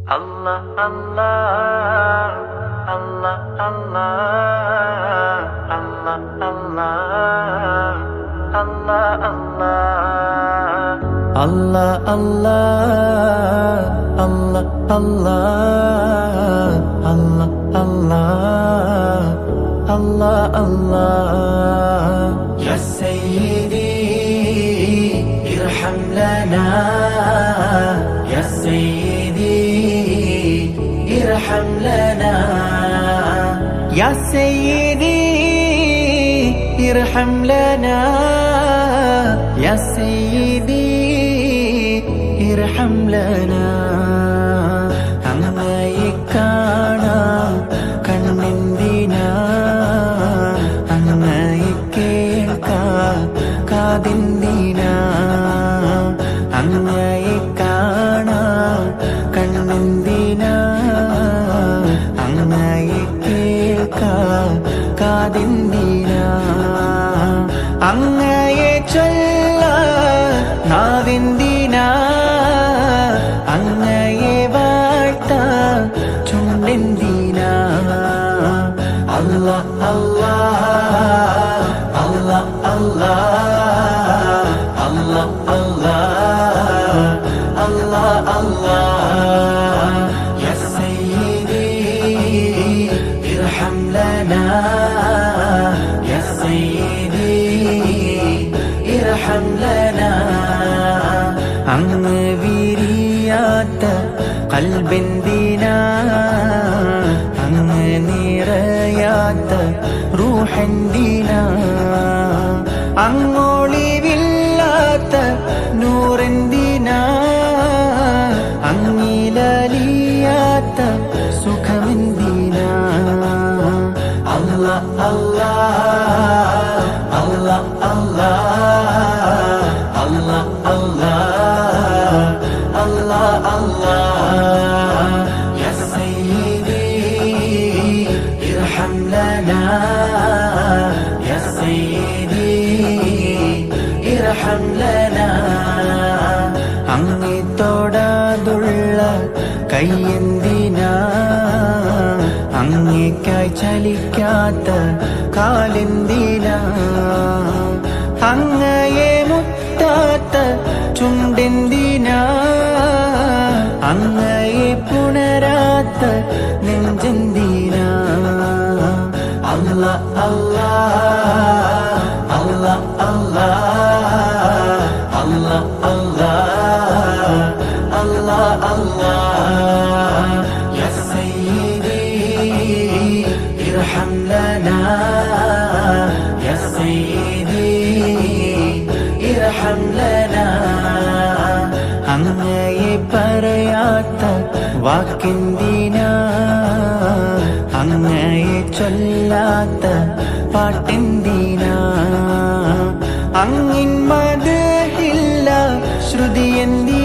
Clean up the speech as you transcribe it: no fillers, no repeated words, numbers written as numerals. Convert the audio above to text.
Allah Allah Allah Allah Allah Allah Allah Allah Allah Allah Allah Allah Allah Allah Allah Ya Sayyidi irham lana Ya Sayyidi irham lana Ya Sayyidi irham lana Ya Sayyidi irham lana അങ്ങയെ കാണാൻ കണ്ണെന്തിനാ അങ്ങയെ കേൾക്കാൻ കാതെന്തിനാ അങ്ങയെ കാണാൻ കണ്ണെന്തിനാ അങ്ങയെ കേൾക്കാൻ കാതെന്തിനാ അങ്ങയെ ചൊല്ലാൻ നാവെന്തിനാ അങ്ങയെ വാഴ്ത്താൻ ചുണ്ടെന്തിനാ Allah Allah Allah Allah Allah Allah Allah Allah Ya Sayyidi irham lana Ya Sayyidi irham lana അങ്ങ് വിരിയാത്ത കൽബെന്തിനാ അങ്ങ് നിറയാത്ത റൂഹെന്തിനാ അങ്ങൊളിവില്ലാത്ത നൂറെന്തിനാ അങ്ങിലലിയാത്ത സുഖമെന്തിനാ Allah Allah Allah Allah Allah Allah Allah Allah Ya Sayyidi irham lana Ya Sayyidi irham lana അങ്ങേ തൊടാതുള്ള കൈയെന്തിനാ അങ്ങേക്കായി ചലിക്കാത്ത കാലെന്തിനാ അങ്ങയെ മുത്താത്ത ചുണ്ടെന്തിനാ അങ്ങയെ പുണരാത്ത നെഞ്ചെന്തിനാ Allah Allah Allah Allah Allah Allah Allah Allah Ya Sayyidi irham lana Ya Sayyidi irham lana അങ്ങയെ പറയാത്ത വാക്കെന്തിനാ അങ്ങയെ ചൊല്ലാത്ത പാട്ടെന്തിനാ അങ്ങിൻ മദഹില്ല ശ്രുതി എന്തിനാ